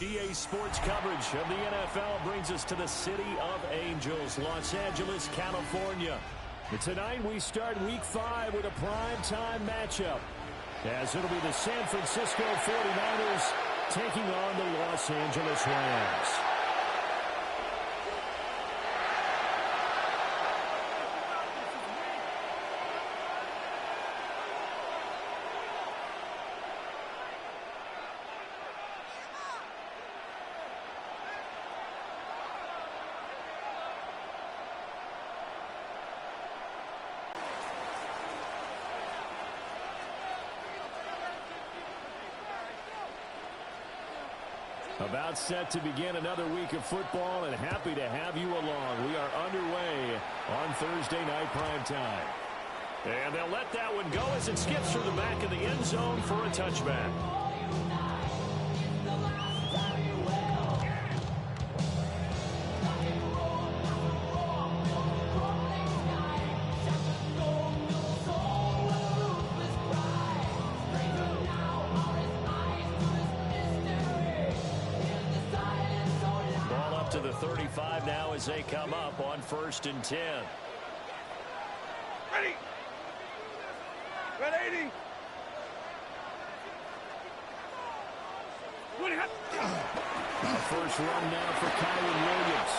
EA Sports coverage of the NFL brings us to the City of Angels, Los Angeles, California. And tonight we start Week 5 with a primetime matchup, as it'll be the San Francisco 49ers taking on the Los Angeles Rams. About set to begin another week of football, and happy to have you along. We are underway on Thursday night primetime. And they'll let that one go as it skips through the back of the end zone for a touchback. To the 35 now as they come up on 1st and 10. Ready. Red 80. A first run now for Kyron Williams.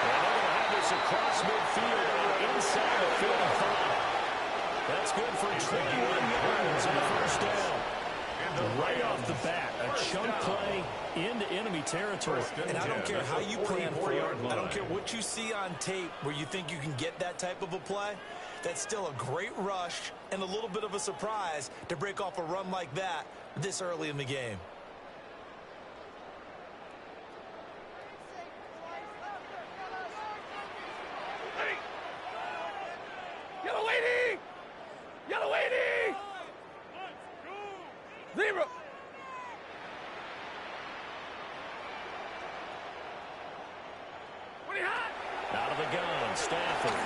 And they're going to have this across midfield over inside the 35. That's good for 21 yards and a first down. Right off the bat, a chunk play into enemy territory. And I don't care how you plan for it. I don't care what you see on tape where you think you can get that type of a play. That's still a great rush and a little bit of a surprise to break off a run like that this early in the game. Yellow 80! Yellow 80! Zero. Out of the gun, Stafford. A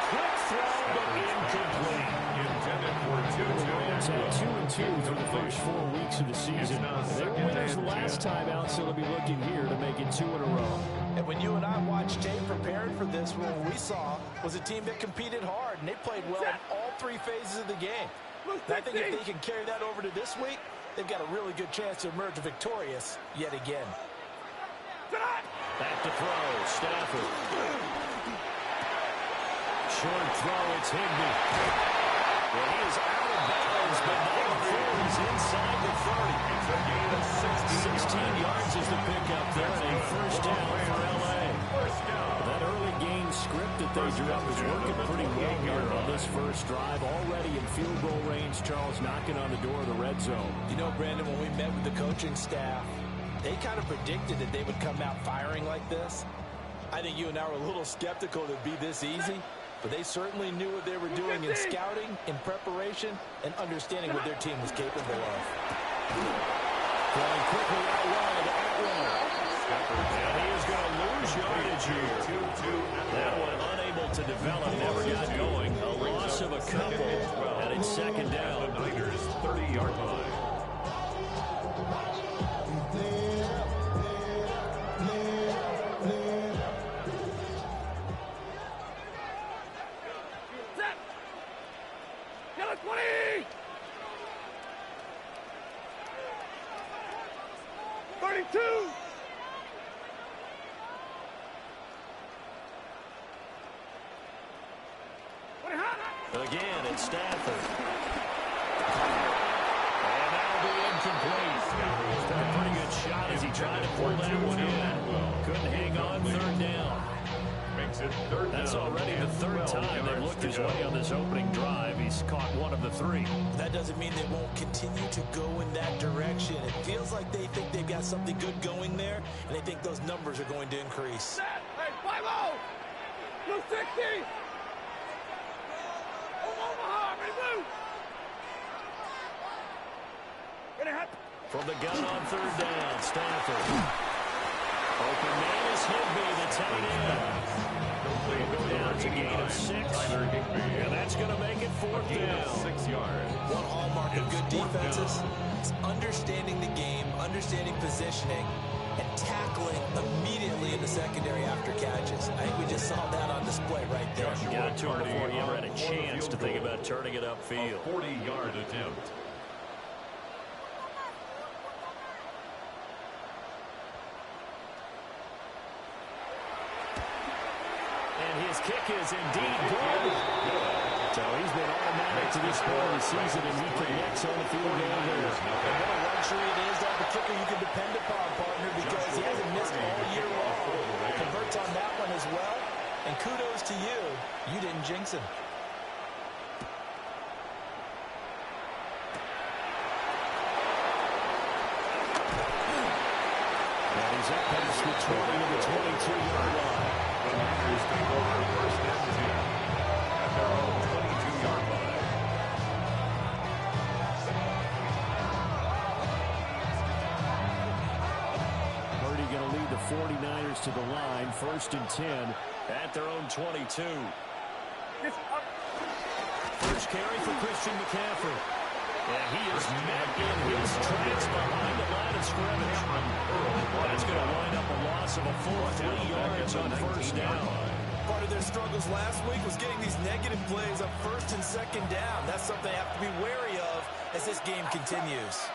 quick throw, but incomplete. Intended for 2-2. Rams had 2-2 through the first 4 weeks of the season. They were winners the last time out, so they'll be looking here to make it 2 in a row. And when you and I watched tape preparing for this, what we saw was a team that competed hard, and they played well in all 3 phases of the game. And I think if they can carry that over to this week, they've got a really good chance to emerge victorious yet again. Back to throw, Stafford. Short throw, it's Higbee. Well, he is out of bounds, but not before he's inside the 30. It's a gain of 16 yards is the pickup there, and a first down for L.A. First down. That early game script that they drew up is working pretty well here on this first drive. Already in field goal range, Charles knocking on the door of the red zone. You know, Brandon, when we met with the coaching staff, they kind of predicted that they would come out firing like this. I think you and I were a little skeptical that it'd be this easy, but they certainly knew what they were doing in scouting, in preparation, and understanding what their team was capable of. Throwing quickly out wide, and he is going to lose yardage here. That one unable to develop, never got going. A loss of a couple, and it's second down. Niners 30-yard line. Yellow 20! 32! Again, it's Stafford. And that'll be incomplete. A pretty good shot as he tried to pull that one in. Couldn't hang on, third down. Makes it third down. That's already the third time they've looked his way on this opening drive. He's caught one of the 3. That doesn't mean they won't continue to go in that direction. It feels like they think they've got something good going there, and they think those numbers are going to increase. Hey, 5-0! Blue 60! Omaha, ready, blue! From the gun on third down, Stafford. Open man is Higbee, the tight end. He'll go down to gain of 6. And that's going to make it 4th down. 6 yards. One hallmark of good defenses It's understanding the game, understanding positioning, and tackling immediately in the secondary after catches. I think we just saw that on display right there. You got to it before you ever had a chance to think about turning it upfield. 40-yard attempt. And his kick is indeed good. So he's been automatic to this point of the season, and he connects on the field goal there. And what a luxury it is to have a kicker you can depend upon, partner, because he hasn't missed all year long. Converts on that one as well. And kudos to you. You didn't jinx him. And he's up past the 20 to the 22-yard line. The Niners take over first and 10 at their own 22-yard line. Purdy going to lead the 49ers to the line, first and 10 at their own 22. First carry for Christian McCaffrey. And he is met in his tracks behind the line of scrimmage. That's going to wind up a loss of a full 3 yards on first down. Part of their struggles last week was getting these negative plays on first and second down. That's something they have to be wary of as this game continues.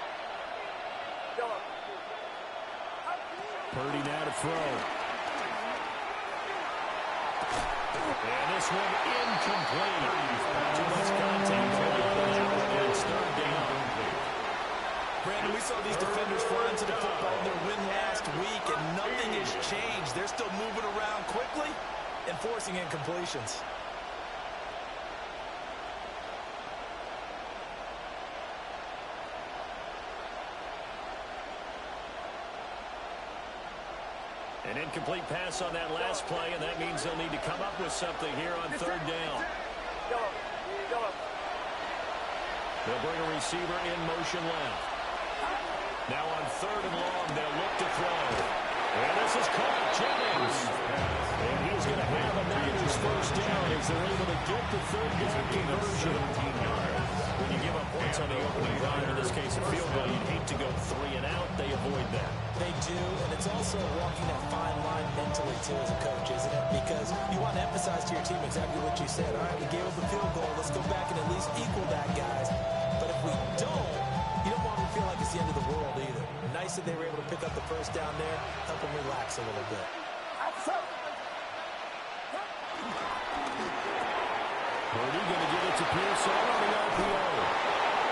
Purdy now to throw. And this one incomplete. Too much contact on that. It's third down. Brandon, we saw these defenders fly into the football in their win last week, and nothing has changed. They're still moving around quickly and forcing incompletions. An incomplete pass on that last play, and that means they'll need to come up with something here on third down. They'll bring a receiver in motion left. Now on third and long, they'll look to throw. And this is caught. Jennings. And he's going to have a Niners first down as they're able to get the third down conversion. When you give up points on the opening drive, in this case a field goal, you'd hate to go 3 and out. They avoid that. They do, and it's also walking that fine line mentally, too, as a coach, isn't it? Because you want to emphasize to your team exactly what you said. All right, we gave up a field goal. Let's go back and at least equal that, guys. But if we don't, you don't want to feel like it's the end of the world either. Nice that they were able to pick up the first down there, help them relax a little bit. Purdy going to give it to Pearson on the RPO.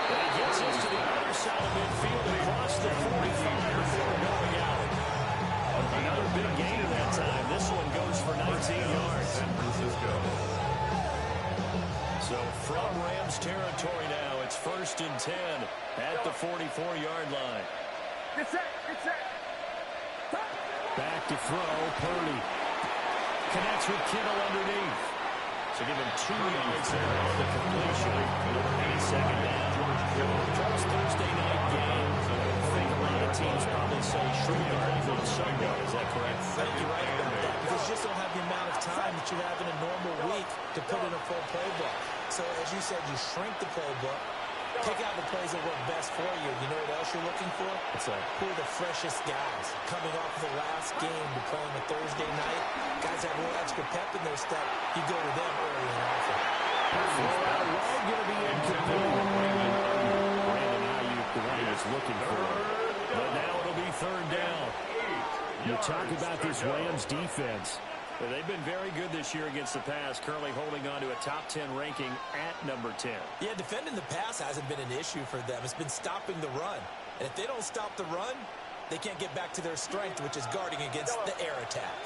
And he gets us to the other side of midfield across the 45 before going out. Another big gain at that time. This one goes for 19 yards. San Francisco. So from Rams territory now, it's first and 10 at the 44-yard line. Back to throw, Purdy. Connects with Kittle underneath. So give him 2 yards there on the completion. And second down. First Thursday night game. I think a lot of teams probably say shrink the playbook to Sunday. Is that correct? I think you're right about that, because you just don't have the amount of time that you have in a normal week to put in a full playbook. So as you said, you shrink the playbook, pick out the plays that work best for you. You know what else you're looking for? Who are the freshest guys coming off the last game to play on a Thursday night? Guys have a little extra pep in their step. You go to them early and often. Going to be incomplete. Brandon Ayuk, the one he was looking for. But now it'll be third down. You talk about this Rams defense. Well, they've been very good this year against the pass, currently holding on to a top 10 ranking at number 10. Yeah, defending the pass hasn't been an issue for them. It's been stopping the run. And if they don't stop the run, they can't get back to their strength, which is guarding against the air attack.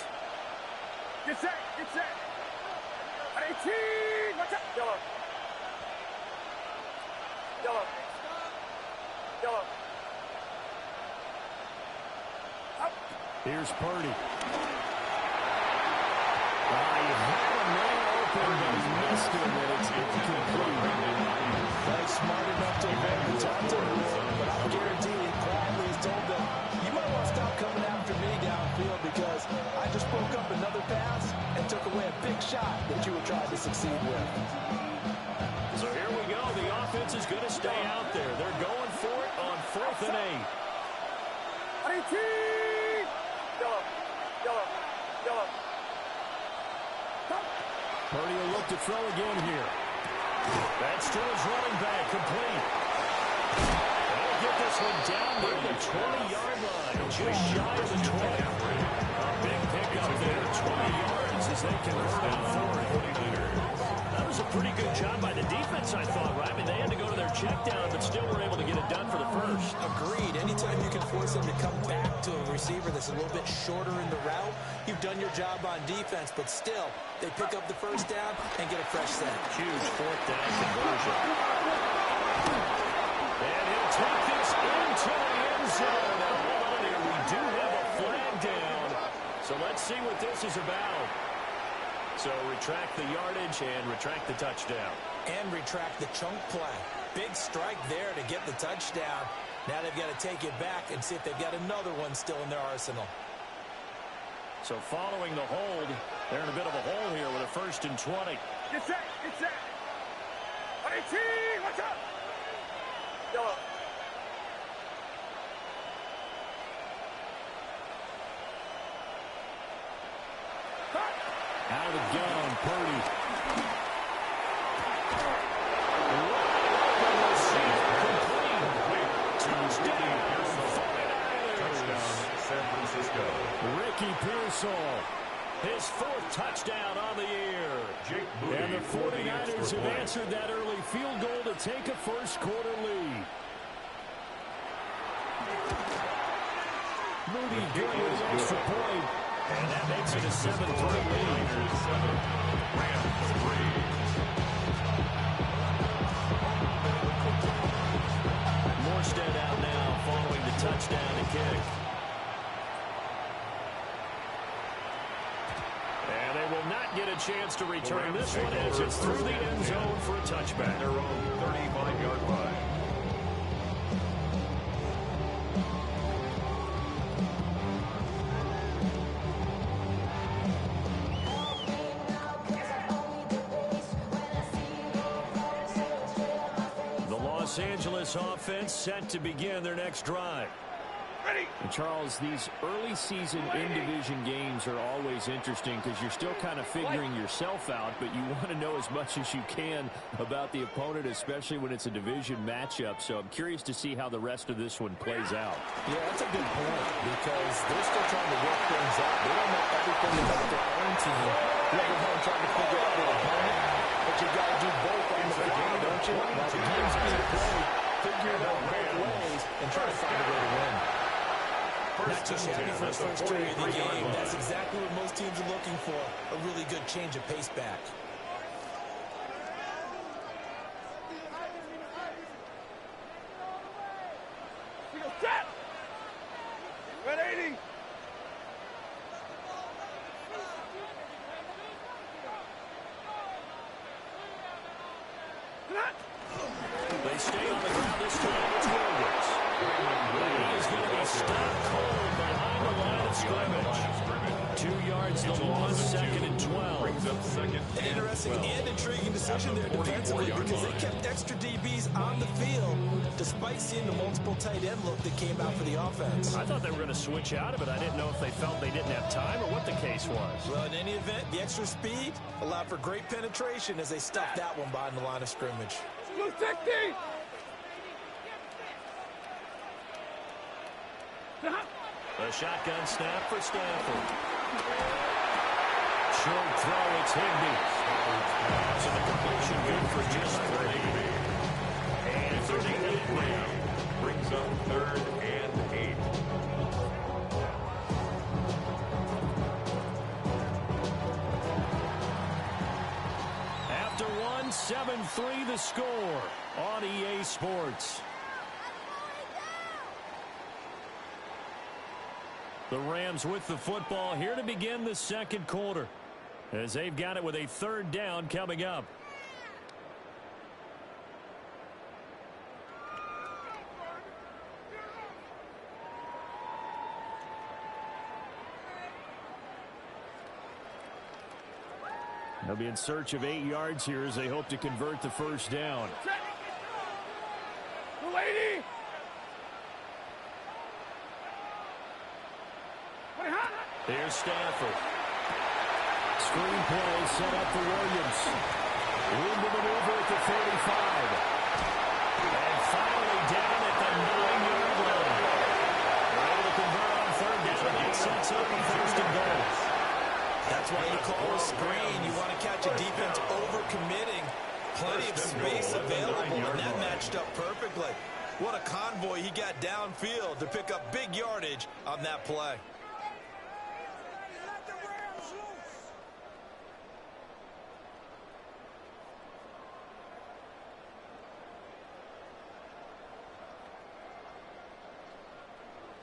Get set, get set. 18, watch out. Yellow. Yellow. Yellow. Up. Here's Purdy. You had him right open, but he missed him, and it's incomplete. He's smart enough to avoid the tackle, but I guarantee he quietly has told them, you might want to stop coming after me downfield because I just broke up another pass and took away a big shot that you were trying to succeed with. So here we go. The offense is going to stay out there. They're going for it on 4th and 8. Yellow. Yellow. Yellow. Purdy will look to throw again here. That's to his running back, complete. They'll get this one down near the 20-yard line, just shy of the 20. A big pickup there, 20 yards as they convert on 4. That was a pretty good job by the defense, I thought, right? I mean, they had to go to their check down, but still were able to get it done for the first. Agreed. Anytime you can force them to come back to a receiver that's a little bit shorter in the route, you've done your job on defense, but still, they pick up the first down and get a fresh set. Huge 4th down conversion. And he'll take this into the end zone. And hold on here, we do have a flag down. So let's see what this is about. So retract the yardage and retract the touchdown. And retract the chunk play. Big strike there to get the touchdown. Now they've got to take it back and see if they've got another one still in their arsenal. So following the hold, they're in a bit of a hole here with a 1st and 20. Get set. Get set. Watch out. Yellow. Out of the gun, Purdy. San Francisco. Ricky Pearsall, his 4th touchdown on the year. And the 49ers have answered that early field goal to take a first-quarter lead. Moody getting his extra point, and that makes it a 7-3 lead. Rams 3. Morstead out now following the touchdown and kick. And they will not get a chance to return this one as it's through the end zone for a touchback. Their own 35-yard line. Los Angeles offense set to begin their next drive. And Charles, these early season in-division games are always interesting because you're still kind of figuring yourself out, but you want to know as much as you can about the opponent, especially when it's a division matchup. So I'm curious to see how the rest of this one plays out. Yeah, that's a good point because they're still trying to work things out. They don't know everything about their own team. They're trying to figure out their opponent, but you got to do both on the fly, don't you? While the game's being played, figure it out both ways and try to find a way to win. Not too shabby for his first period of the game. That's exactly what most teams are looking for. A really good change of pace back. Set. 180. They stay on the ground this time. It's Williams. He is going to be stopped cold behind the line of scrimmage. 2 yards the loss, 2nd and 12. Brings up 2nd and Interesting 12. and intriguing decision there defensively because they kept extra DBs on the field despite seeing the multiple tight end look that came out for the offense. I thought they were going to switch out of it. I didn't know if they felt they didn't have time or what the case was. Well, in any event, the extra speed allowed for great penetration as they stuffed that one behind the line of scrimmage. Blue 60. A shotgun snap for Stanford. Short throw, it's Higbee. So the completion good for just 3. And 38 brings up 3rd and 8. After 7-3 the score on EA Sports. The Rams with the football here to begin the second quarter as they've got it with a 3rd down coming up. They'll be in search of 8 yards here as they hope to convert the 1st down. Lady. Here's Stanford. Screen play set up for Williams. Room to maneuver at the 35. And finally down at the 9-yard line. They're able to convert on third down, and that sets up a first and goal. That's why you call a screen. You want to catch a defense over-committing. Plenty of space available, and that matched up perfectly. What a convoy he got downfield to pick up big yardage on that play.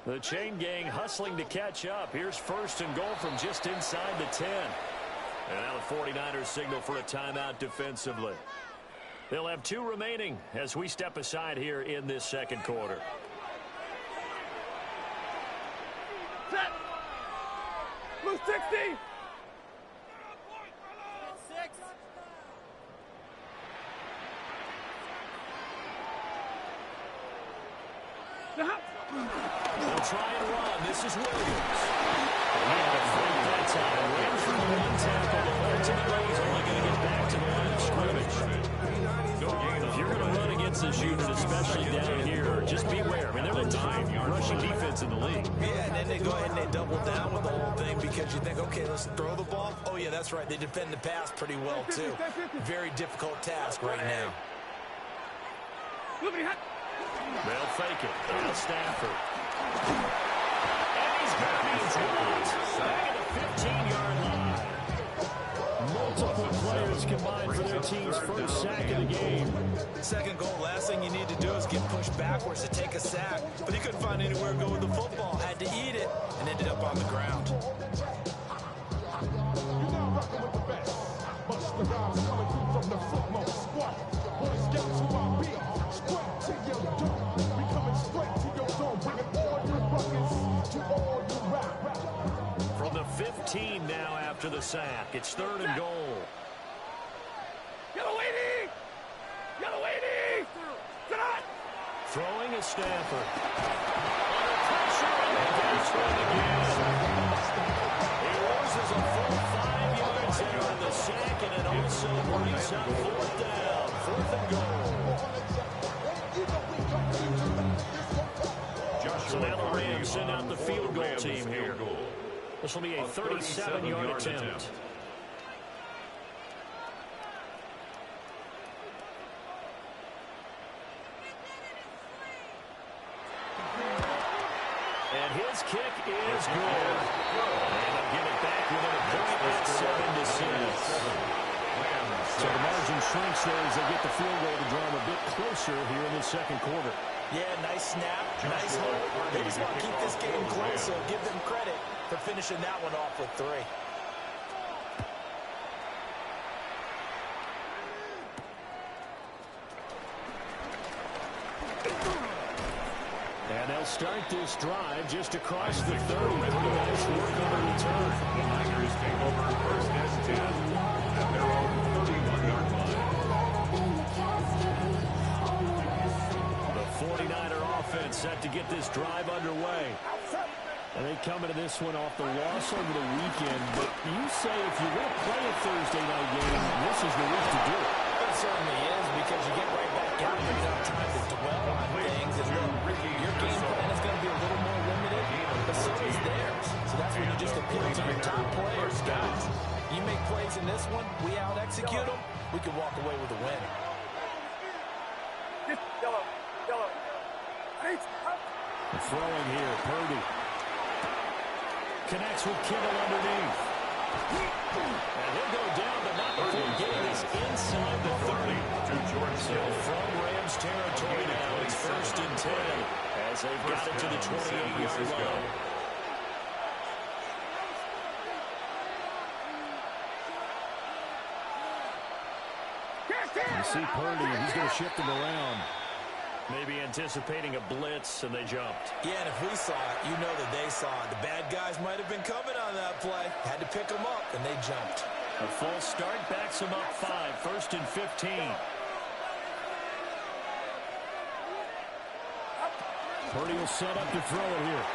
The chain gang hustling to catch up. Here's first and goal from just inside the 10. And now the 49ers signal for a timeout defensively. They'll have 2 remaining as we step aside here in this second quarter. Set. Blue 60. They'll try and run. This is Williams. That time. Rams from the 1 tackle. Ultimately, he's only going to get back to the line of scrimmage. If you're going to run against this unit, especially down here, just beware. I mean, they're the top rushing defense in the league. Yeah, and then they go ahead and they double down with the whole thing because you think, okay, let's throw the ball. Oh, yeah, that's right. They defend the pass pretty well, too. Very difficult task right now. They'll fake it. Now Stanford. And he's got it dropped. Back at the 15-yard line. Multiple players combined for their team's first sack of the game. Second goal, last thing you need to do is get pushed backwards to take a sack. But he couldn't find anywhere to go with the football. Had to eat it and ended up on the ground. You're now rocking with the best. Busta Rhymes coming through from the footmost squad. Boy Scouts who I be. Straight to your door. We coming straight to your door. Bringing all your ruckus to all your rap. From the 15 now after the sack. It's third and goal. Yellow 80. Yellow 80. Sit on. Throwing is Stanford. Under pressure, and they get thrown again. He loses a full 5 yards there on the sack, and it also brings up fourth down. Fourth and goal. So now the Rams send out the field goal team here. This will be a 37-yard attempt. And his kick is good. And they'll get it back within a point at 7-6. So the margin shrinks there as they get the field goal to draw them a bit closer here in the second quarter. Yeah, nice snap, nice hold. They just want to keep this game close, so give them credit for finishing that one off with 3. And they'll start this drive just across the 30. Pretty nice work on the return. The Niners take over first and 10 at their own 31-yard line. The 49er offense set to get this drive underway. And they come into this one off the loss over the weekend. But you say if you're going to play a Thursday night game, this is the week to do it. It certainly is, because you get right back out and you have time to dwell on things. And look, your game plan is going to be a little more limited, but so is theirs. So that's when you just appeal to your top players. Guys, you make plays in this one, we out-execute them, we can walk away with a win. Yellow. Yellow. The throwing here, Purdy. Connects with Kittle underneath. And he'll go down, but not before getting this inside the 30. So from Rams territory now, it's first and 10 as they've got it to the 28-yard line. You see Purdy, he's going to shift him around. Maybe anticipating a blitz, and they jumped. Yeah, and if we saw it, you know that they saw it. The bad guys might have been coming on that play. Had to pick them up, and they jumped. A false start backs them up 5, first and 15. Purdy will set up to throw it here.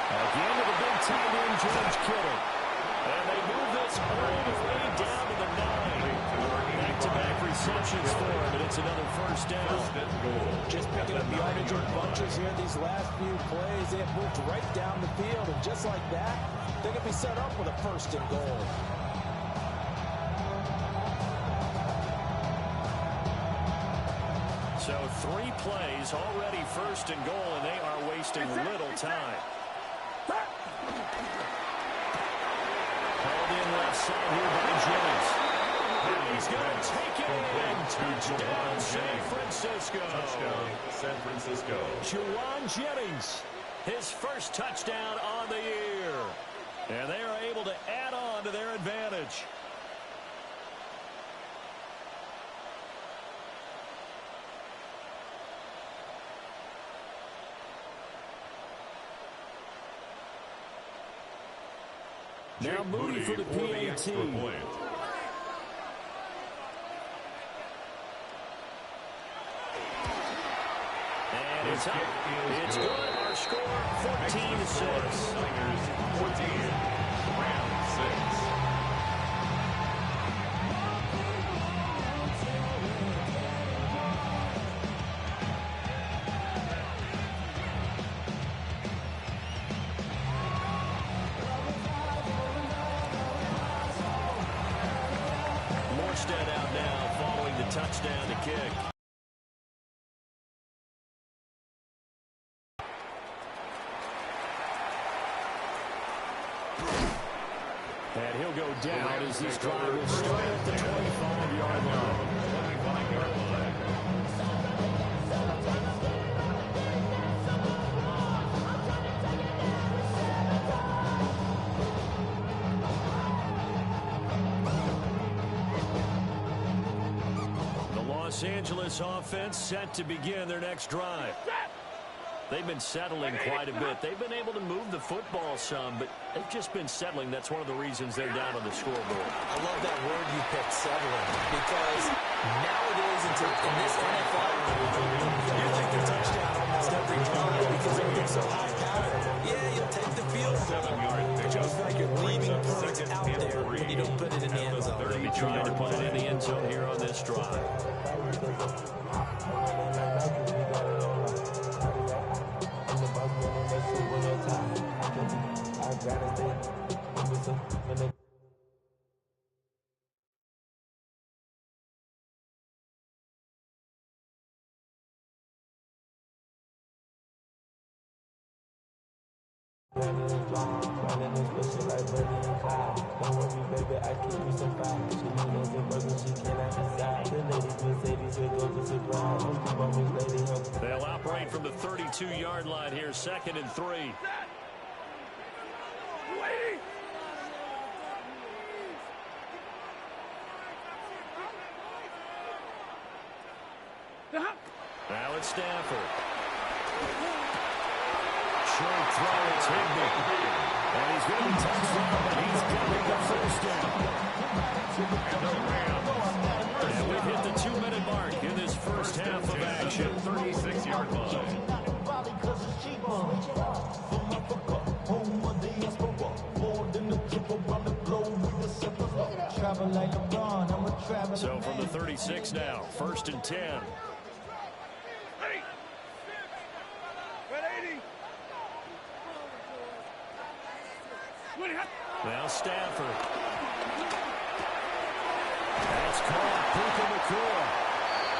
Again to the big tight end, George Kittle. And they move this all the way down to the 9. Back-to-back receptions for him, and it's another first down. Just picking up yardage in bunches here these last few plays. They have moved right down the field, and just like that, they're going to be set up with a first and goal. So 3 plays, already first and goal, and they are wasting little time. Called in left side here by Jennings. And he's going to take it in. Touchdown, San Francisco. Touchdown, San Francisco. Juwan Jennings, his first touchdown on the year. And they are able to add on to their advantage. Now Moody for the PAT. And it's up. It's good. Our score, 14-6. 14, Rams 6. Morstead out now following the touchdown to kick. And he'll go down as this drive will start at the 25-yard line. 25-yard line. Los Angeles offense set to begin their next drive. They've been settling quite a bit. They've been able to move the football some, but they've just been settling. That's one of the reasons they're down on the scoreboard. I love that word you picked, settling, because nowadays in this NFL, you think the touchdown almost every drive because everything's so high-powered. Yeah, you'll take the field goal, just like you're leaving points out there when you don't put it in the end zone. They'll be trying to put it in the end zone here on this drive. They'll operate from the 32-yard line here, 2nd and 3. Now it's Stafford. Short throw, it's Higbee. And he's going to be touchdown, but he's getting the first down. And we've hit the 2-minute mark in this first half of action. 36-yard line. So from the 36 now, 1st and 10. Now Stafford. That's caught. Puka Nacua.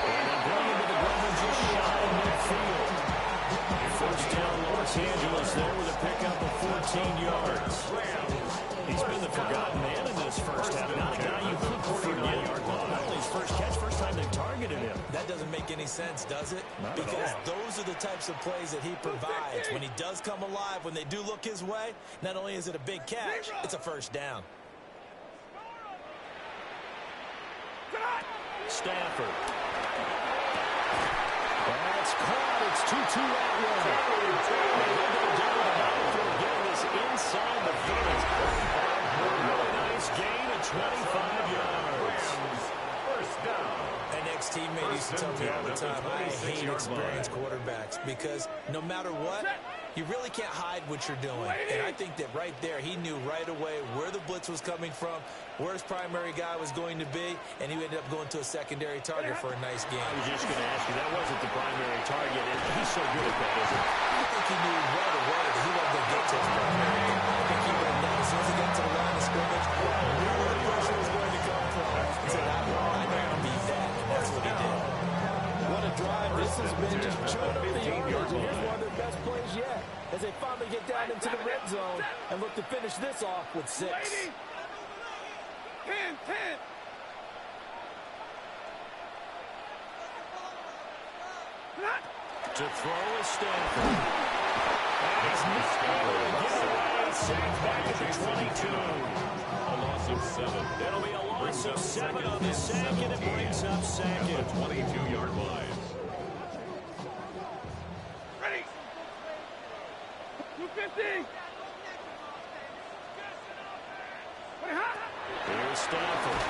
And they bring him to the ground just shy of midfield. First down Los Angeles there with a pickup of 14 yards. He's been the forgotten man in this first half. Not a guy you could forget. Not only his first catch, first time they've targeted him. That doesn't make any sense, does it? Not because those are the types of plays that he provides. When he does come alive, when they do look his way, not only is it a big catch, it's a first down. Stafford. That's caught. It's 2-2 out getting this inside the 30. Really nice gain of 25 yards. First down. An ex-teammate used to tell me all the time, I hate experienced quarterbacks because no matter what, You really can't hide what you're doing. And I think that right there, he knew right away where the blitz was coming from, where his primary guy was going to be, and he ended up going to a secondary target for a nice game. I was just going to ask you, that wasn't the primary target, and he's so good at that, isn't he? I think he knew right away that he wasn't going to get to his primary guy. I think he would have known as soon as he got to the line of scrimmage, knew where the pressure was going to come from. He said, I know how to beat that, and that's what he did. What a drive this has been, just chewing up the yardage, and here's one of their best plays yet, as they finally get down into the red zone and look to finish this off with 6. 10. To throw is Stanford. That's not able to get away. Sacked back at the 22. A loss of 7. It'll be a loss of 7 on the sack, and it brings up second. At the 22-yard line. Ready. 250. Here's Stanford.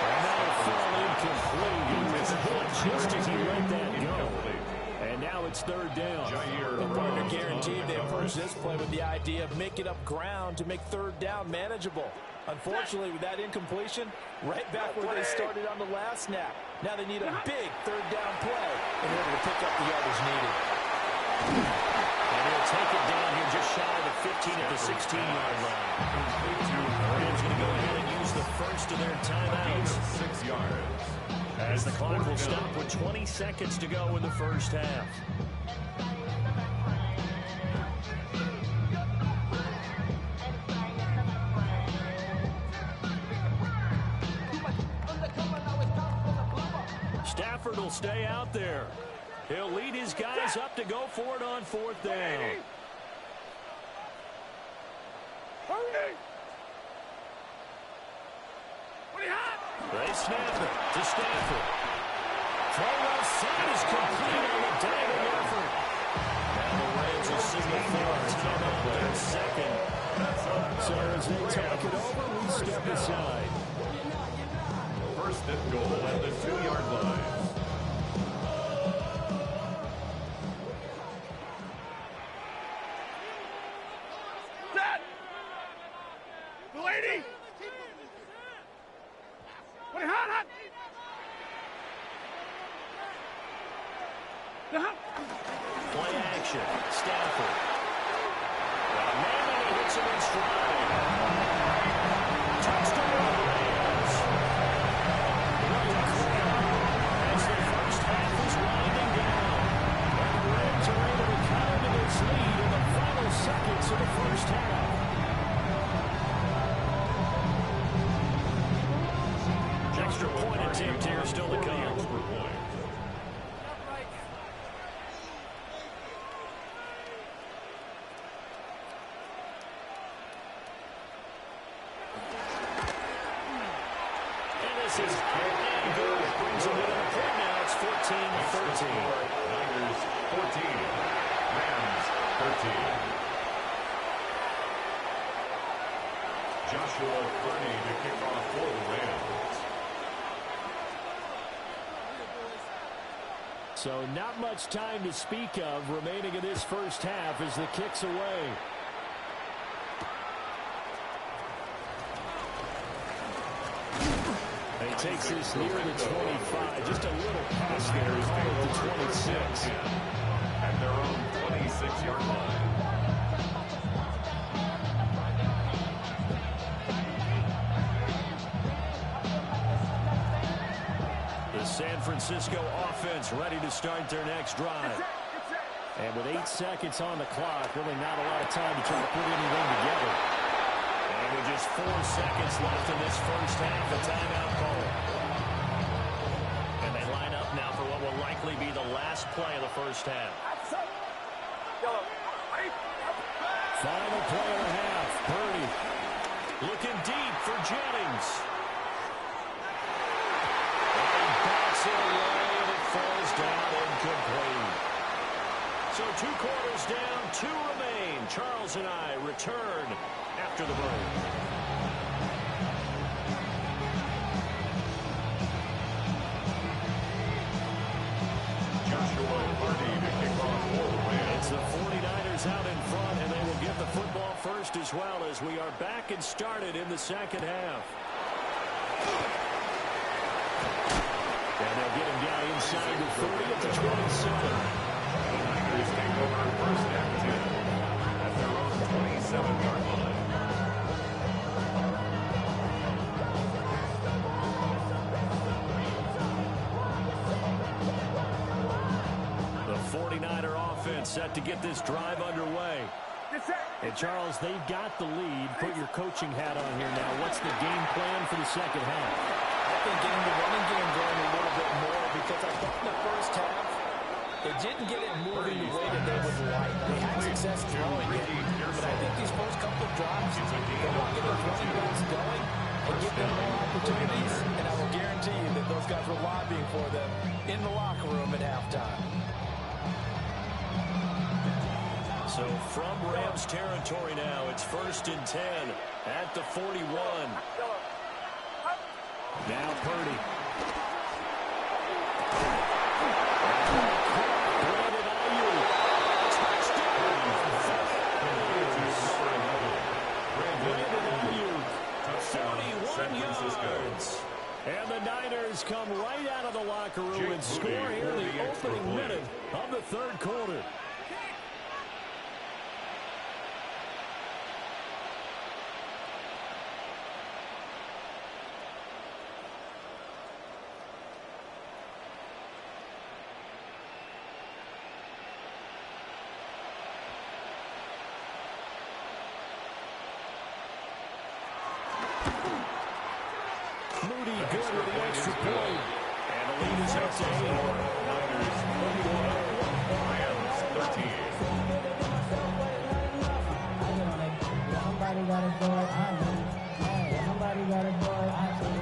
And that'll fall incomplete. He was hit just as he let that go. And now it's third down. The partner guaranteed they approach this play with the idea of making up ground to make third down manageable. Unfortunately, with that incompletion, right back where they started on the last snap. Now they need a big third down play in order to pick up the yardage needed. And he'll take it down here just shy of the 15 at the 16-yard line. Rams going to go ahead and use the first of their timeouts. 6 yards. As the clock will stop with 20 seconds to go in the first half. Stafford will stay out there. He'll lead his guys up to go for it on 4th down. Hurry! They snap it to Stanford. Throw outside is complete on the diving effort. Now the Rams will signal for a timeout their second. So as they talk it over, we step aside. First and goal at the 2-yard line. Set! The lady! Hot! Play action. Stafford. Manning hits him in stride. Touchdown Rams. Right clear. As the first half is winding down. And the Rams are able to cut into this lead in the final seconds of the first half. Extra point attempt here still to come. And this is good. Brings them within a point now. It's 14-13. Niners 14. Rams 13. Joshua Birney to kick off for the Rams. So not much time to speak of remaining in this first half as the kick's away. He takes this near the 25. Just a little pass there. He's called it the 26. At their own 26-yard line. The San Francisco offense ready to start their next drive. And with 8 seconds on the clock, really not a lot of time to try to put anything together. And with just 4 seconds left in this first half, a timeout call. And they line up now for what will likely be the last play of the first half. Final play of the half. Purdy looking deep for Jennings. It away, and it falls down incomplete. So 2 quarters down, 2 remain. Charles and I return after the break. Joshua Birney to kick off for the Rams. It's the rest as well as we are back and started in the second half. And they'll get him down inside the 30 at the 27. Niners take over first and 10 at their own 27-yard line. The 49er offense set to get this drive underway. And, Charles, they've got the lead. Put your coaching hat on here now. What's the game plan for the second half? I think getting the running game going a little bit more because I thought in the first half they didn't get it moving the way that they would like. They had success throwing it, but I think these first couple of drives, they want to get those running backs going and give them more opportunities, and I will guarantee you that those guys were lobbying for them in the locker room at halftime. So from Rams territory now, it's 1st and 10 at the 41. Now Purdy. Brandon Ayuk. Touchdown. 41 yards. And the Niners come right out of the locker room and score here in the opening minute of the third quarter. Moody good with the extra point. And the lead is up to 8. Niners 31, Rams 13. Somebody got to do it. I know. Somebody got to do it. I see.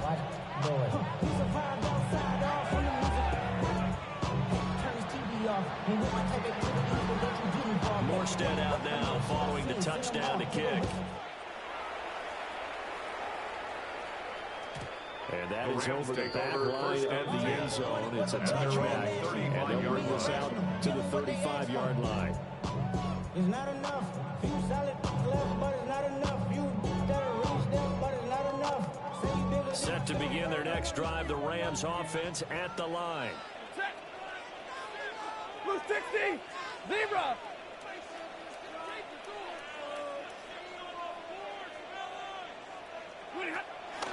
Watch do it. He's a vibe outside off on the music. Turn his TV off. And with my type activity, but don't you do me for me. Morstead out now following the touchdown to kick. And that is over the back line of the end zone. It's a touchback, and they'll bring this out to the 35-yard line. It's not enough. Few solid left, but it's not enough. Few that reach them, but it's not enough. Set to begin their next drive, the Rams offense at the line. Set. Blue 60. Zebra.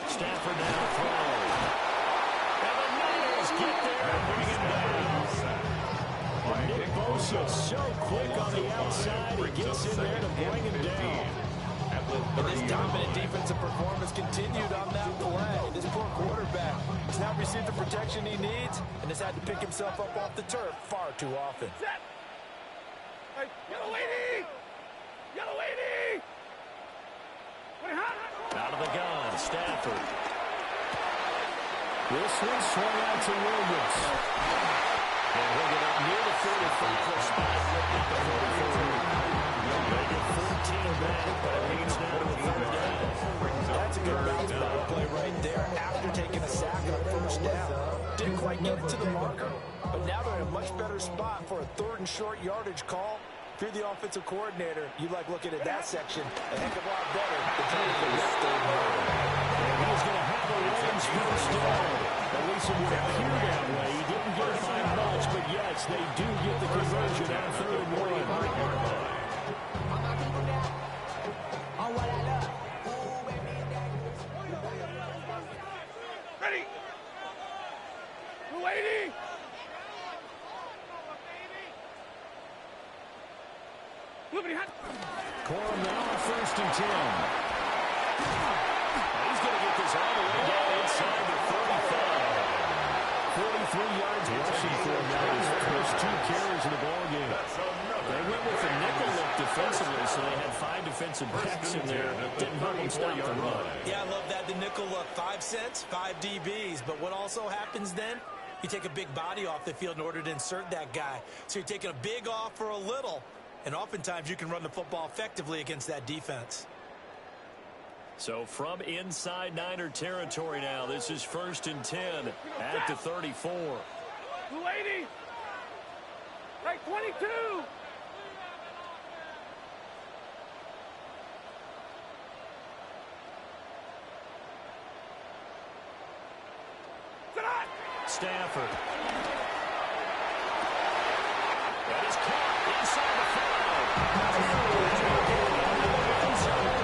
Stafford now throws. And the Niners get there and bring it down. Nick Bosa so quick on the outside. He gets in there to bring him down. And this dominant defensive performance continued on that play. This poor quarterback has now received the protection he needs and has had to pick himself up off the turf far too often. Set. Hey, yellow lady. Yellow lady. Wait, hot. Out of the gun, Stafford. This one swung out to Williams. And he'll get up near the 45 spot at the 44. They'll get 14 back, but it leads now to a third down. That's a good bounce back play right there after taking a sack on a first down. Didn't quite get it to the marker, but now they're in a much better spot for a 3rd and short yardage call. If you're the offensive coordinator, you like looking at that section a heck of a lot better than trying to get third down. He's going to have a Rams first down. At least it would appear that way. He didn't get it by much, but yes, they do get the conversion on 3rd and 1. Ready. Blue 80. Blue hot. Corum now on 1st and 10. He's going to get this all the way down inside the 35. 43 yards rushing for him now. His first 2 carries in the ballgame. They went with a nickel look defensively, so they had 5 defensive backs in there. Didn't help them stop the run. Yeah, I love that, the nickel look. 5 cents, 5 DBs. But what also happens then? You take a big body off the field in order to insert that guy. So you're taking a big off for a little. And oftentimes you can run the football effectively against that defense. So from inside Niner territory now, this is 1st and 10 at the 34. Blue 80. Right 22. Stafford. That is caught inside the 5.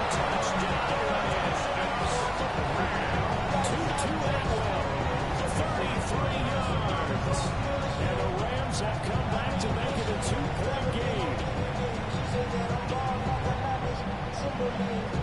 Touchdown, Rams. 33 yards. And the Rams have come back to make it a 2-point game.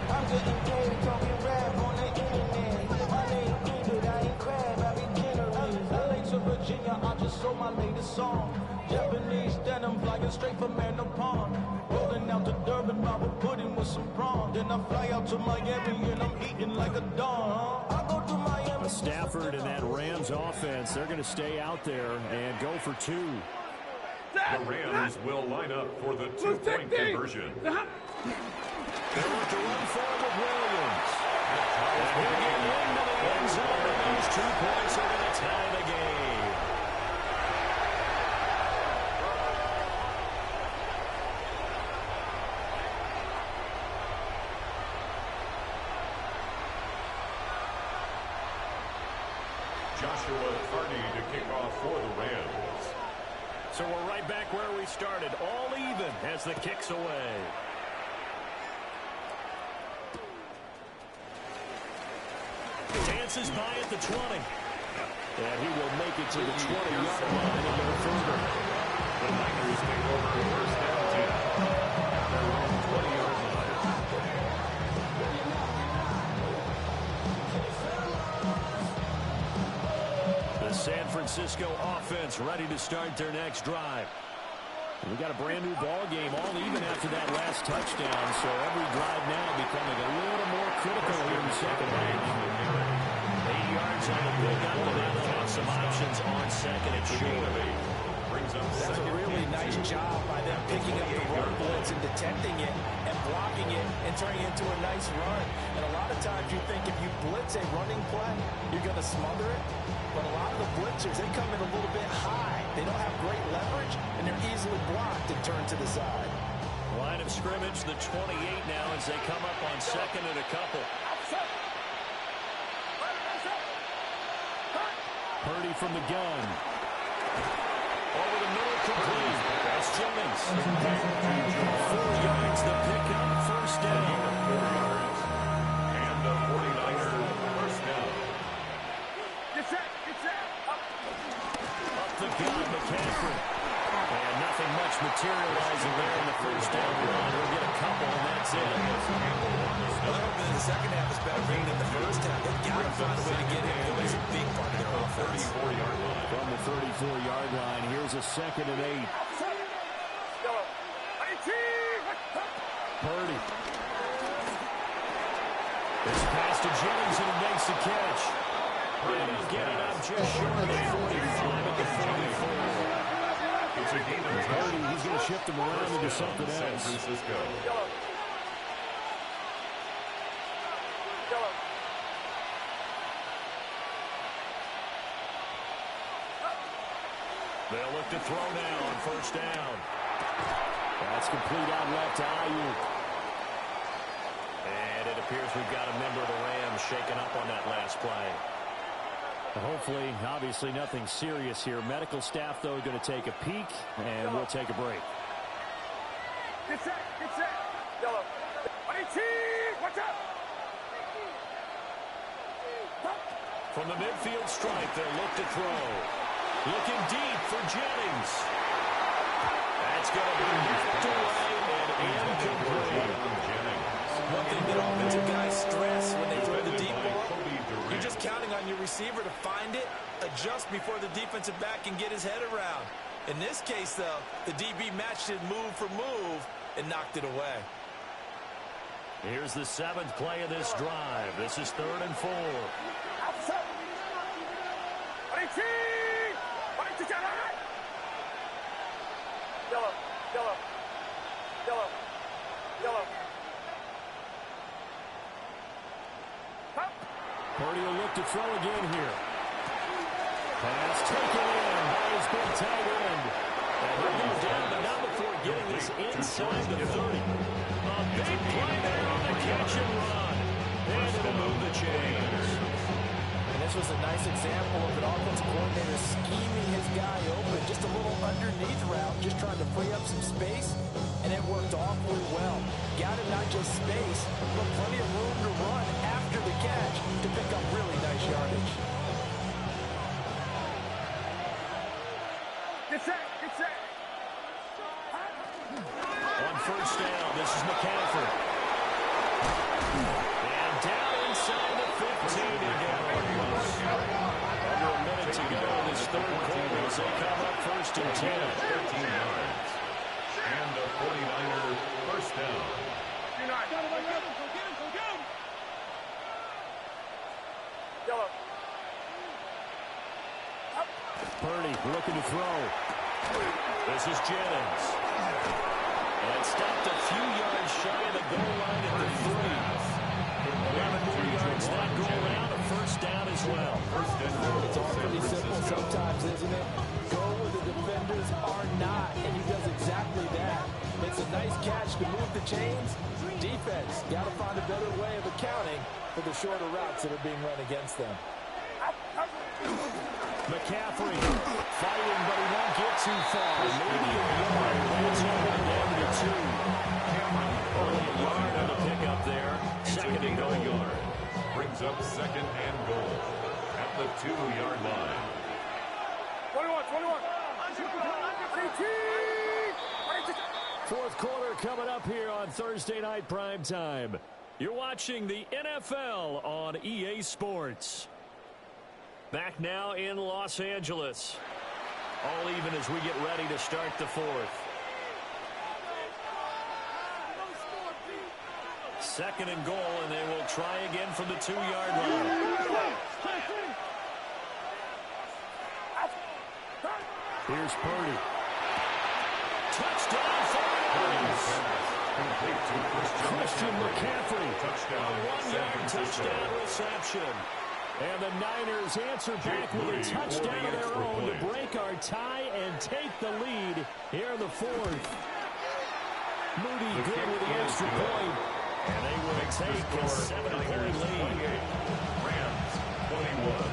I'm getting paid, talking rap on the internet. My name David, I ain't crab, I be generous. LA to Virginia, I just sold my latest song. Japanese denim flying straight from Manapon. Rolling out to Durban, Bible pudding with some prawn. Then I fly out to Miami and I'm eating like a don. I go to Miami. Stafford and that Rams offense, they're going to stay out there and go for 2. The Rams will line up for the 2-point conversion. They look to run forward with Williams. And he'll get into the end zone, and those 2 points are going to tie the game. Joshua Carney to kick off for the Rams. So we're right back where we started, all even as the kick's away. Dances by at the 20. And he will make it to the 20-yard line and go further. The Niners take over first down 10 at their own 20-yard line. The San Francisco offense ready to start their next drive. We got a brand new ball game, all even after that last touchdown, so every drive now becoming a little more critical here in the second half. 8 yards on the big up, and now they'll have some options on second and short. That's a really nice job by them picking up the run blitz and detecting it and blocking it and turning it into a nice run. And a lot of times you think if you blitz a running play, you're going to smother it. But a lot of the blitzers, they come in a little bit high. They don't have great leverage, and they're easily blocked and turned to the side. Line of scrimmage, the 28 now as they come up on second and a couple. Purdy from the gun. Over the middle, complete. That's Jennings. 4 yards, the pickup, first down. 4 yards. And the 49ers first down. Get set. Up the gun, McCaffrey. And nothing much materializing there in the first down run. We'll get a couple, and that's it. A little bit of the second half is better than the first half. They've got to find a way to get him. He's a big part of their offense. 34-yard line. From the 34-yard line, here's a 2nd and 8. Purdy. This pass to Jennings, and he makes the catch. And he'll get it up just short of the 45 at the 44. It's a game of Purdy, he's going to shift him around into something San else. Francisco. They'll look to throw now on first down. That's complete out left to Ayuk. And it appears we've got a member of the Rams shaken up on that last play. Hopefully, obviously nothing serious here. Medical staff, though, going to take a peek, and we'll take a break. Get set. Yellow. Watch out. From the midfield stripe, they'll look to throw. Looking deep for Jennings. That's going to be knocked away and incomplete. One thing that offensive guys stress when they throw the deep ball, you're just counting on your receiver to find it, adjust before the defensive back can get his head around. In this case, though, the DB matched it move for move and knocked it away. Here's the 7th play of this drive. This is 3rd and 4. Purdy will look to throw again here. Pass taken in by his big tight end. And he'll go down, but not before getting this inside the 30. A big play there on the catch and run. And it'll move the chains. And This was a nice example of an offensive coordinator scheming his guy open. Just a little underneath route, just trying to free up some space, and it worked awfully well. Got him not just space, but plenty of room to run after the catch to pick up really nice yardage. Get set, get set. On first down, this is McCaffrey. And down inside the 15 again. Under a minute to go in this third quarter as they come up first and 10. 13 yards. And a 49er first down. Yellow. Purdy looking to throw. This is Jennings. And stopped a few yards shy of the goal line at the 3. 11 more yards that go around. A first down as well. It's all pretty simple sometimes, isn't it? Go where the defenders are not, and he does exactly that. Makes a nice catch to move the chains. Defense got to find a better way of accounting for the shorter routes that are being run against them. McCaffrey fighting, but he won't get too far. Maybe a yard. Lands over down to 2. Only a yard on the pickup there. Second and goal. Yard. Brings up second and goal at the 2-yard line. 21. 18. Fourth quarter coming up here on Thursday Night Primetime. You're watching the NFL on EA Sports. Back now in Los Angeles. All even as we get ready to start the fourth. Second and goal, and they will try again from the 2-yard line. Here's Purdy. Touchdown, 49ers. Christian McCaffrey. Touchdown, A 1-yard touchdown reception. And the Niners answer back with a touchdown of their own to break our tie and take the lead here in the fourth. Moody good with the extra point. And they will take a 7-point lead. Rams 21.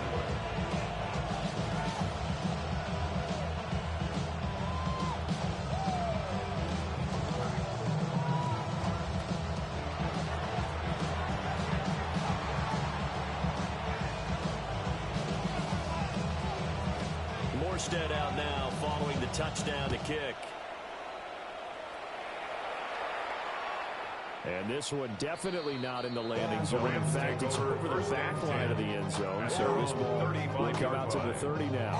Morstead out now following the touchdown to kick. And this one definitely not in the landing zone. In fact, it's over the back line of the end zone. So this ball will come out to the 30 now.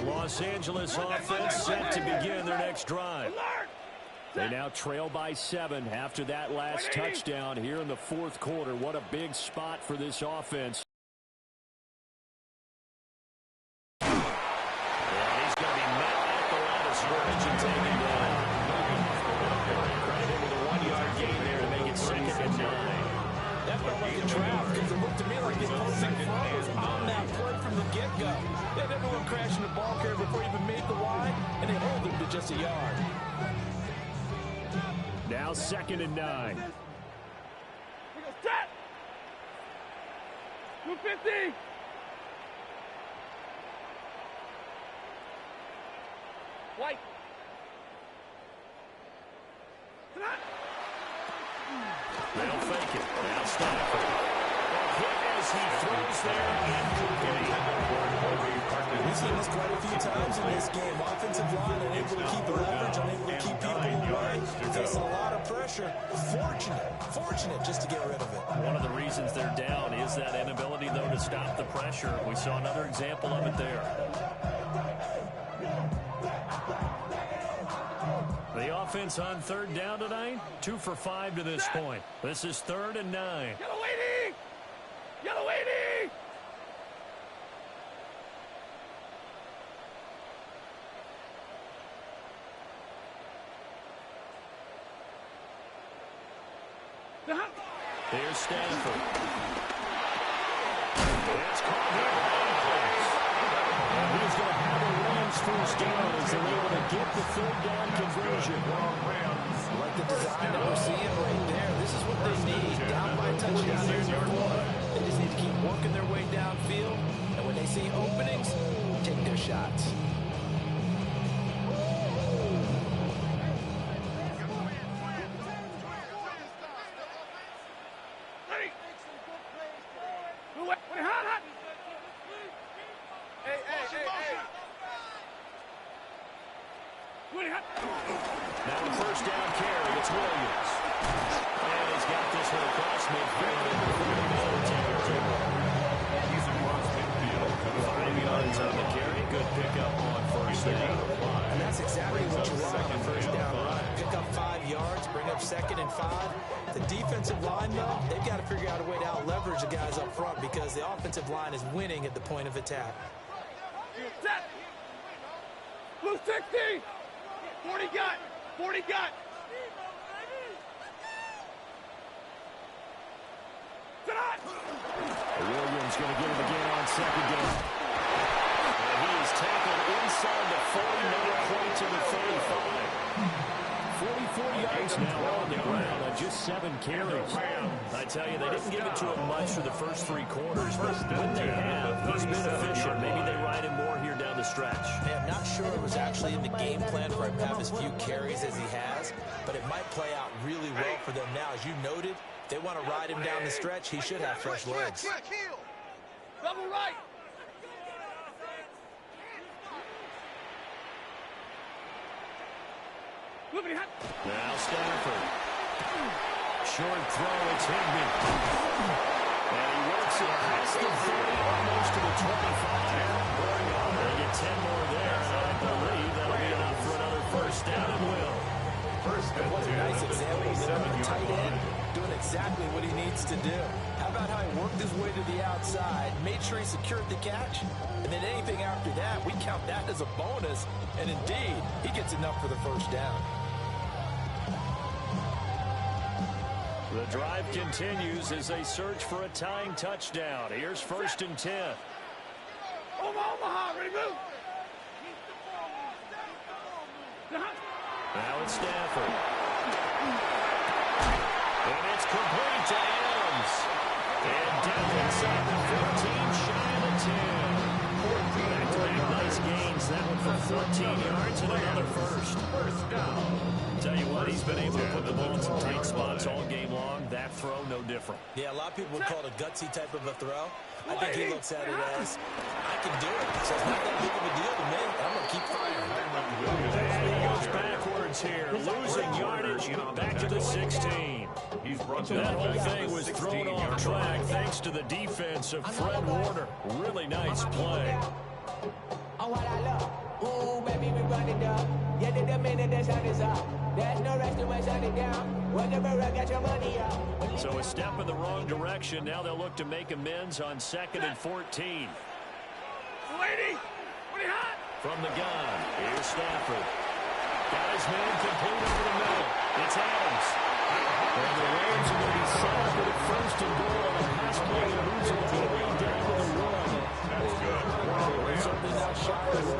Los Angeles offense set to begin their next drive. They now trail by 7 after that last touchdown here in the fourth quarter. What a big spot for this offense. And he's going to be met at the line of scrimmage and taken down. Credited with a 1-yard gain there to make it 2nd and 9. That felt like a trap because it looked to me like the opposing front was on that play from the get-go. They had everyone crashing the ball carrier before he even made the line, and they hold him to just a yard. Now 2nd and 9. Set. 250. White. They'll fake it. Now Stafford. A hit as he throws there incomplete. We've seen this quite a few times in this game. Offensive line unable to keep the leverage, unable to keep people away, facing a lot of pressure. Fortunate just to get rid of it. One of the reasons they're down is that inability, though, to stop the pressure. We saw another example of it there. The offense on 3rd down tonight, 2 for 5 to this point. This is 3rd and 9. Yellow waiting. Yellow waiting. Here's Stanford. first down as they're able to get the third down conversion. Like the design that we're seeing right there. This is what they need. Down by a touchdown here in the fourth. They just need to keep working their way downfield. And when they see openings, take their shots. Now the first down carry, it's Williams. And he's got this one across midfield in the 30-yard territory. He's across midfield. 5 yards on the carry. Good pickup on first down. And that's exactly what you want on a first down run. Pick up 5 yards, bring up 2nd and 5. The defensive line, though, they've got to figure out a way to out-leverage the guys up front because the offensive line is winning at the point of attack. Blue 60! 40 got! 40 got! Williams going to get it again on second down. And he is tackled inside the 40, now point to the 35. 44 yards now on the ground on just 7 carries. I tell you, they didn't give it to him much for the first 3 quarters, but when they have, he's been efficient. Maybe they ride him more here down the stretch. Yeah, I'm not sure it was actually in the game plan for him to have as few carries as he has, but it might play out really well for them now. As you noted, if they want to ride him down the stretch, he should have fresh legs. Double right! Now Stafford. Short throw, it's Higbee. And he works it past the 30, almost to the 25. They get 10 more there, and I believe that'll be enough for another first down and will. What a nice example there of a tight end doing exactly what he needs to do. How about how he worked his way to the outside, made sure he secured the catch, and then anything after that, we count that as a bonus, and indeed, he gets enough for the first down. The drive continues as they search for a tying touchdown. Here's 1st and 10. Omaha, ready, move! Now it's Stafford. And it's complete to Adams. And down inside the 15, shy of the 10. Back-to-back nice gains. That one for 14 yards and another first. First down. Tell you what, he's been able to put the ball in some tight spots all game long. That throw, no different. Yeah, a lot of people would call it a gutsy type of a throw. I think he looks at it as, I can do it, so it's not that big of a deal to me. I'm going to keep firing. And he goes backwards here, losing yardage back to the 16. That whole thing was thrown off track thanks to the defense of Fred Warner. Really nice play. Oh, what I love. Ooh, baby, we run it up. Yeah, the minute the sun is up. There's no rest to my shut it down. Whatever, I got your money up. So a step in the wrong direction. Now they'll look to make amends on 2nd and 14. Lady! What are you hot? From the gun, here's Stafford. Got his man complete over the middle. It's Adams. And the Rams are going to be set up with a 1st and goal on a pass play that moves them all the way down to the 1. That's good. Something not shy of the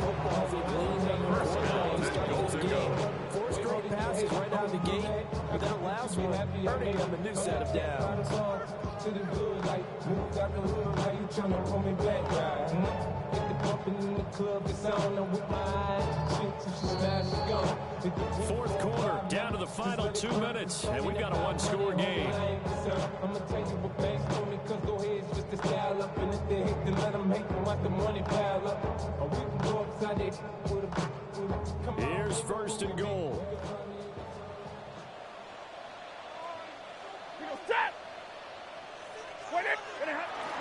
football. They lean on the quarterback to start this game. 4 straight passes right out of the gate, but that allows for earning them a new set of downs. To the good, like, move out the hood, how you tryna pull me back, right? Get the bumping in the club, it's on, I'm with my eyes, shit, she smash it, go. 4th quarter, down to the final 2 minutes, and we've got a 1-score game. I'ma tell you what banks for me, cause go ahead, switch the style up, and if they hate, then let them hate, them let the money pile up. Or we can go upside they with a Here's 1st and goal. Set!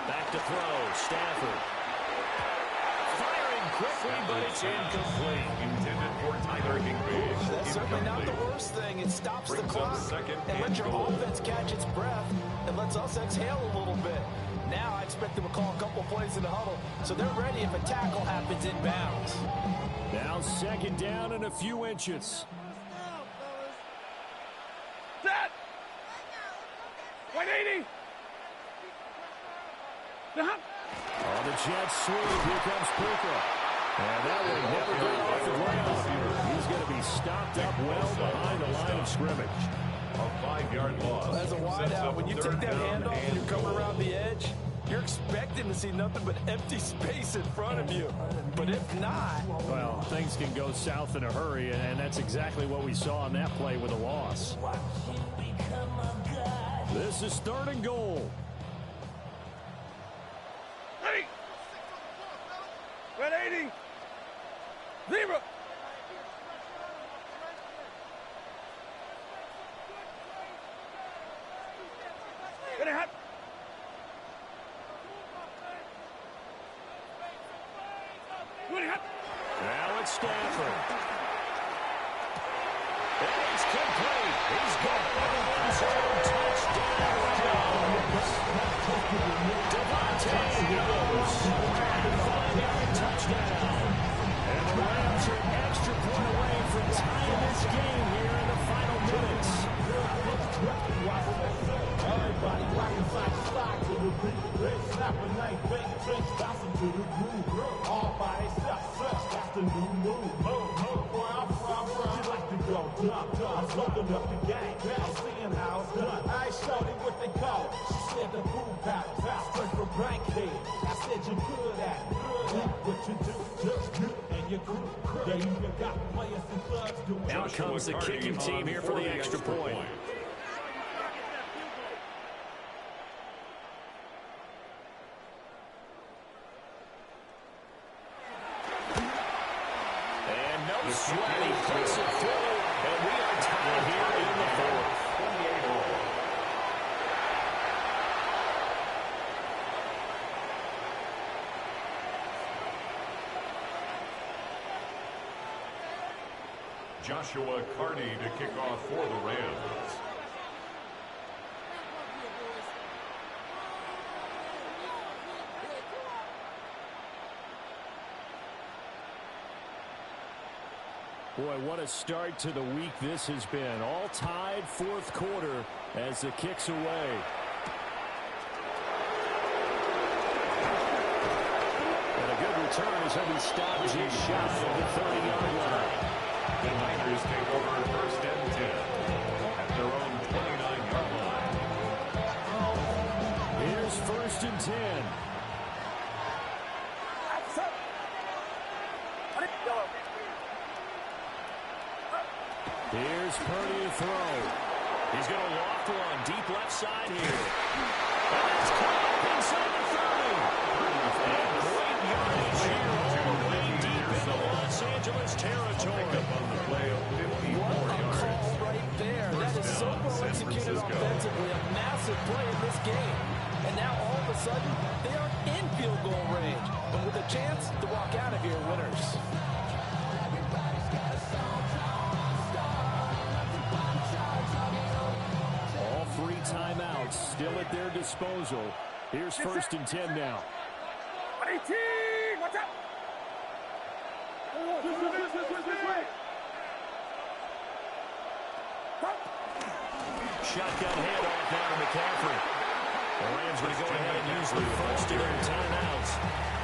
Back to throw, Stafford. Firing quickly, but it's incomplete. Intended for Tyler Higbee. That's certainly not the worst thing. It stops the clock and lets your offense catch its breath and lets us exhale a little bit. Now I expect them to call a couple plays in the huddle, so they're ready if a tackle happens inbounds. Now 2nd down and a few inches. Set! 180! On the jet sweep, here comes Puka. And that will never go off the ground. He's going to be stopped up well behind the line of scrimmage. A 5-yard loss. As a wideout, when you take that handoff and you come around the edge, you're expecting to see nothing but empty space in front of you. But if not... Well, things can go south in a hurry, and that's exactly what we saw on that play with a loss. This is 3rd and goal. Ready. Red 80. Zebra. Ready, hot. Ready, hot. Now it's Stafford. And he's complete. He's got the end zone touchdown. Devontae Adams. 5-yard touchdown. And the Rams are an extra point away from tying this game here in the final minutes. Everybody rockin' side to side to the beat. They snap a night, bang, drinks, bouncing to the groove. All by themselves, that's the new move. Where I'm from, you like to go dumb. I'm smoking up the game, I'm seeing how it's done. I ain't showed it what they call it. She said the boom pattern, straight from Bankhead. I said you're good at it. What you do, just you and your crew. They even got players and clubs doing. Out comes the kicking team here for the extra point. Sweat, he puts it through, and we are tied here in the 4th. Joshua Carney to kick off for the Rams. Boy, what a start to the week this has been. All tied 4th quarter as the kick's away. And a good return as he'll be stopped just shy of the 30-yard line. The Niners take over 1st and 10 at their own 29-yard line. Here's 1st and 10. Here's Purdy to throw. He's going to loft one deep left side here. And it's caught inside the 30. And great yardage here all the way deep into Los Angeles territory. On the play of 54 yards. Call right there. That is so well executed offensively. A massive play in this game. And now all of a sudden, they are in field goal range. And with a chance to walk out of here winners. Timeouts still at their disposal. Here's 1st and 10 now. 18. Watch out. This way. Shotgun handoff now to McCaffrey. The Rams going to go ahead and use the first of their timeouts.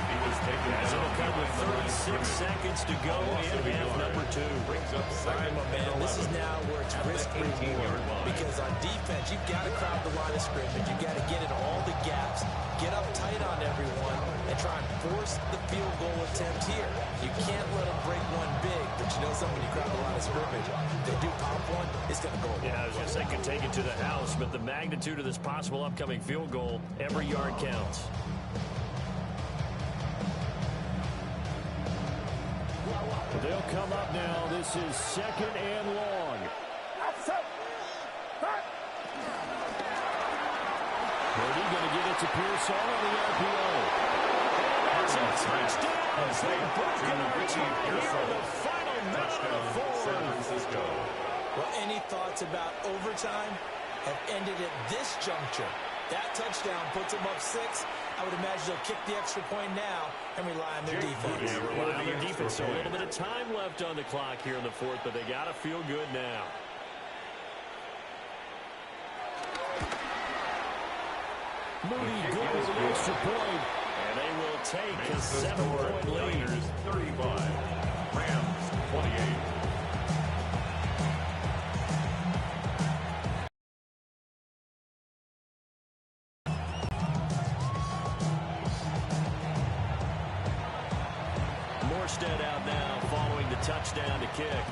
He was taken as it'll come with 36 seconds to go in half number 2. Brings up second. Man, this is now where it's risk-reward. Because on defense, you've got to crowd the line of scrimmage. You've got to get in all the gaps, get up tight on everyone, and try and force the field goal attempt here. You can't let them break one big, but you know something, when you crowd the line of scrimmage, if they do pop one, it's going to go away. Yeah, I was going to say, could take it to the house, but the magnitude of this possible upcoming field goal, every yard counts. They'll come up now. This is 2nd and long. Purdy going to give it to Pearson on the RPO. It's a touchdown. They've broken Archie here in the final minute of the 4th. San Francisco. Well, any thoughts about overtime have ended at this juncture. That touchdown puts them up 6. I would imagine they'll kick the extra point now and rely on their defense. Yeah, rely on their defense. So a little bit of time left on the clock here in the 4th, but they got to feel good now. Moody good with the extra point. And they will take a Makes the 7-point score lead. Niners 35, Rams 28. Morstead out now following the touchdown to kick.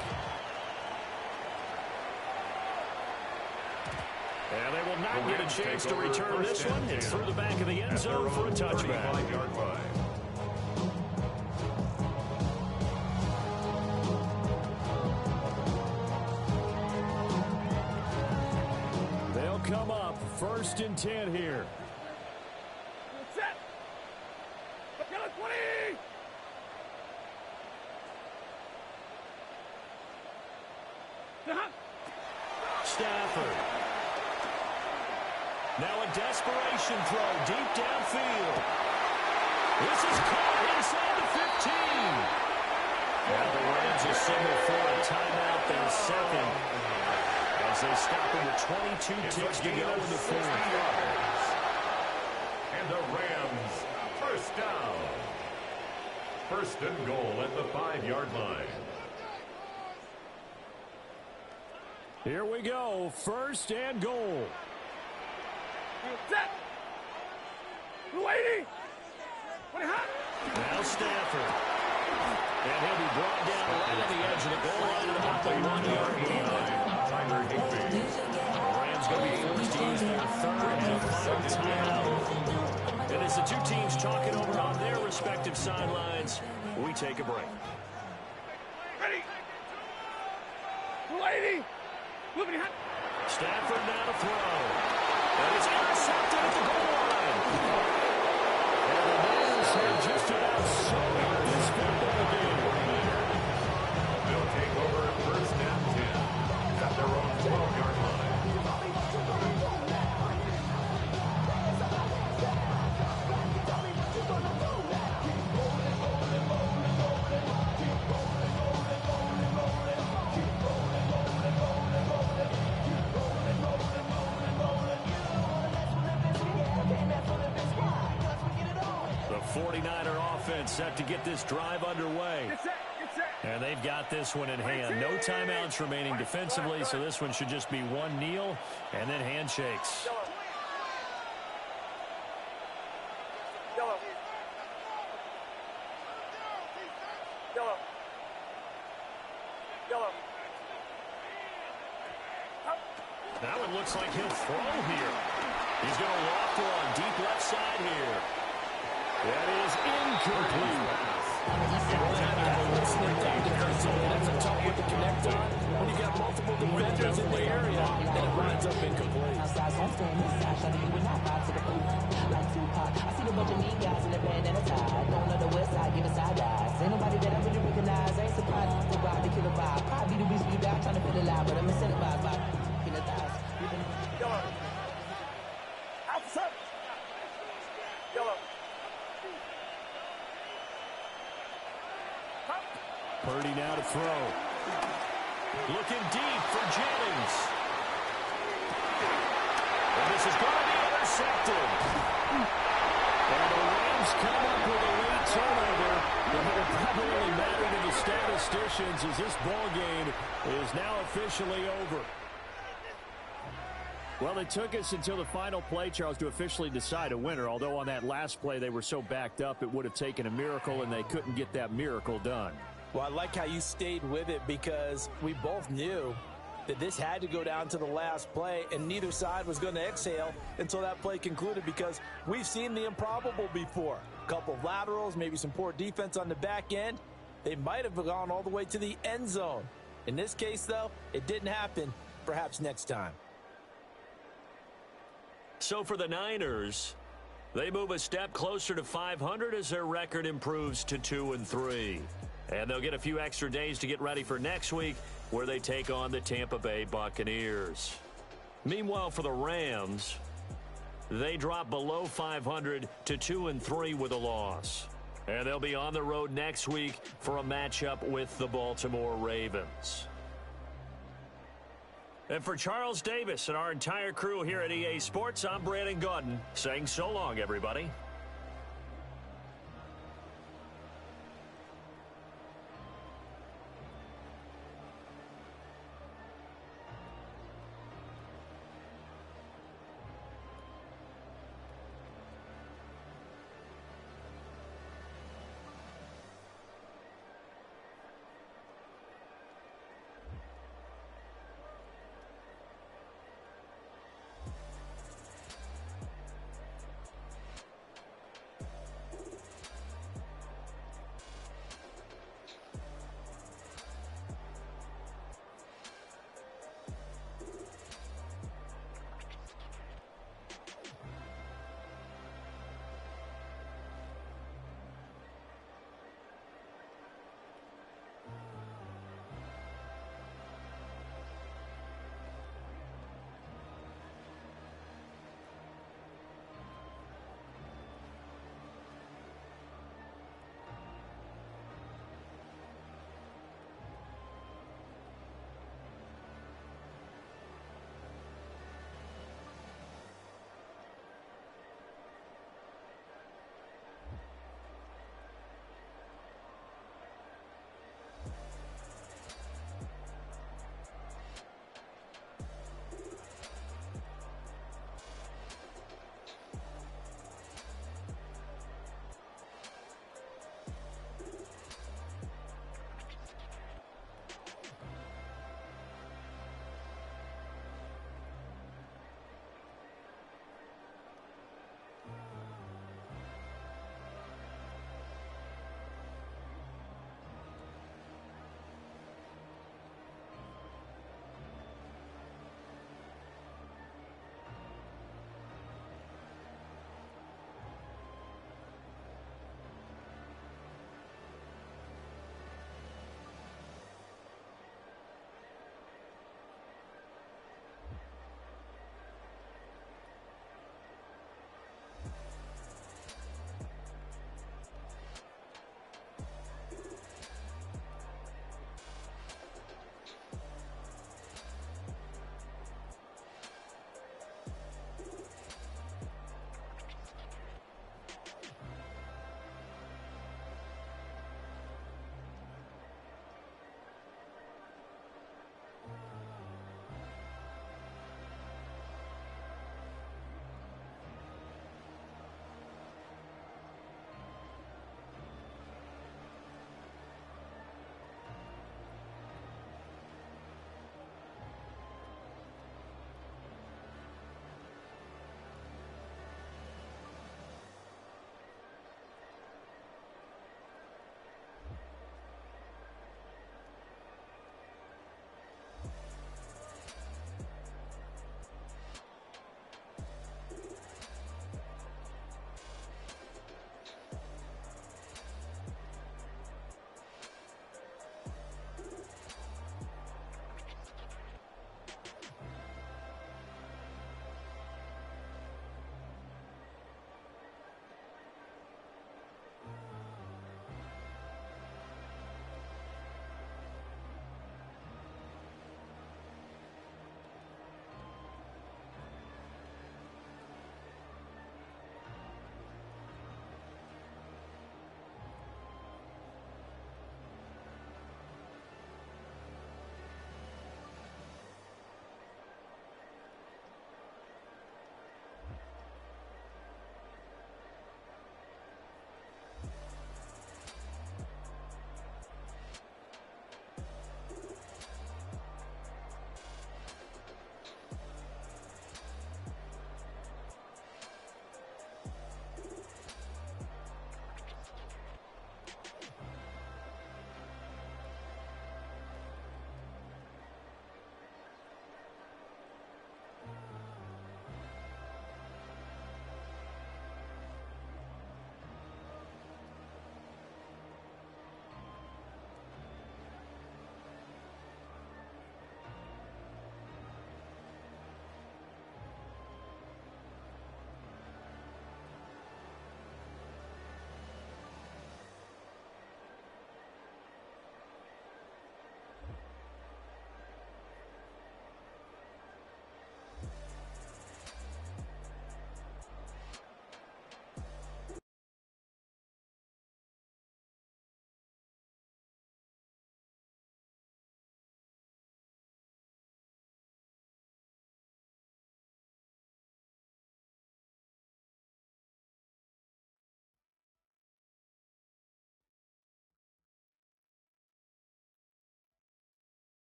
And they will not get a chance to return this one. It's through the back of the end zone for a touchback. 35-yard line. They'll come up 1st and 10 here. Set. Yellow 20. Stafford. Now a desperation throw deep downfield. This is caught inside the 15. Now the Rams will signal for a timeout, their second, as they stop him with 22 ticks to go in the fourth. And the Rams, first down. 1st and goal at the 5-yard line. Here we go, 1st and goal. Set. 280. 20 hot. Now Stafford. And he'll be brought down right at the edge of the goal line at about the 1-yard line. Tyler Higbee. The Rams going to be forced to use their 3rd and final timeout. And as the two teams talk it over on their respective sidelines, we take a break. Ready. 280. Moving hot. Stafford now to throw. And it's intercepted at the goal line. And the Bears have just about sold this football game. They'll take over 1st and 10 at their own 12-yard line. The 49er offense set to get this drive underway. Get set. Get set. And they've got this one in hand. No timeouts remaining defensively, so this one should just be one kneel and then handshakes. Yellow. Yellow. Yellow. Now it looks like he'll throw here. He's going to loft one deep left side here. That is incomplete. That's a tough one to connect on when you got multiple defenders in the area, and it winds up incomplete. I see the bunch of mean guys in the band and a tie. Going on the west side, giving side eyes. Ain't nobody that I really recognize. I ain't surprised to rob the killer vibe. Probably the beast you die trying to feel alive, but I'm incentivized by the thighs. Yellow. Outside. Yellow. Purdy now to throw. Looking deep for Jennings. And this is going to be intercepted. And the Rams come up with a late turnover. And it will probably only matter to the statisticians as this ball game is now officially over. Well, it took us until the final play, Charles, to officially decide a winner. Although on that last play they were so backed up, it would have taken a miracle, and they couldn't get that miracle done. Well, I like how you stayed with it because we both knew that this had to go down to the last play, and neither side was going to exhale until that play concluded because we've seen the improbable before. A couple of laterals, maybe some poor defense on the back end. They might have gone all the way to the end zone. In this case, though, it didn't happen. Perhaps next time. So for the Niners, they move a step closer to 500 as their record improves to 2-3. And they'll get a few extra days to get ready for next week, where they take on the Tampa Bay Buccaneers. Meanwhile, for the Rams, they drop below 500 to 2-3 with a loss. And they'll be on the road next week for a matchup with the Baltimore Ravens. And for Charles Davis and our entire crew here at EA Sports, I'm Brandon Gaudin saying so long, everybody.